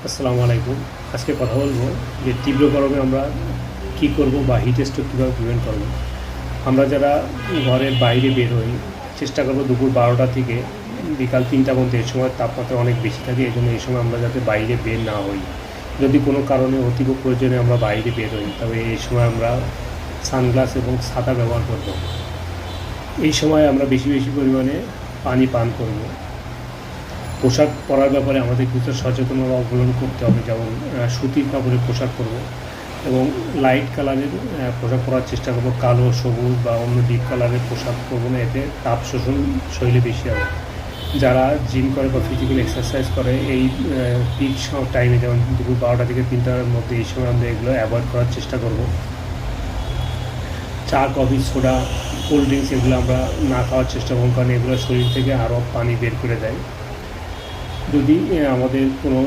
আসসালামু আলাইকুম। আজকে কথা বলবো যে তীব্র গরমে আমরা কী করব বা হিট স্ট্রোক কীভাবে প্রিভেন্ট করব। আমরা যারা ঘরের বাইরে বের হই, চেষ্টা করব দুপুর 12টা থেকে বিকাল 3টা পর্যন্ত। এই সময় তাপমাত্রা অনেক বেশি থাকে, এই জন্য এই সময় আমরা যাতে বাইরে বের না হই। যদি কোনো কারণে অতীব প্রয়োজনে আমরা বাইরে বের হই, তবে এই সময় আমরা সানগ্লাস এবং ছাতা ব্যবহার করব। এই সময় আমরা বেশি বেশি পরিমাণে পানি পান করব। পোশাক পরার ব্যাপারে আমাদের কিছু সচেতনতা অবলম্বন করতে হবে, যেমন সুতির কাপড়ের পোশাক পরব এবং লাইট কালারের পোশাক পরার চেষ্টা করব। কালো, সবুজ বা অন্য ডিপ কালারের পোশাক পরব না, এতে তাপ শোষণ শৈলী বেশি হবে। যারা জিম করে বা ফিজিক্যাল এক্সারসাইজ করে এই পিক টাইমে, যেমন দুপুর 12টা থেকে 3টার মধ্যে, এই সময় আমরা এগুলো অ্যাভয়েড করার চেষ্টা করব। চা, কফি, সোডা, কোল্ড ড্রিঙ্কস এগুলো আমরা না খাওয়ার চেষ্টা করব, কারণ এগুলো শরীর থেকে আরও পানি বের করে দেয়। যদি আমাদের কোনো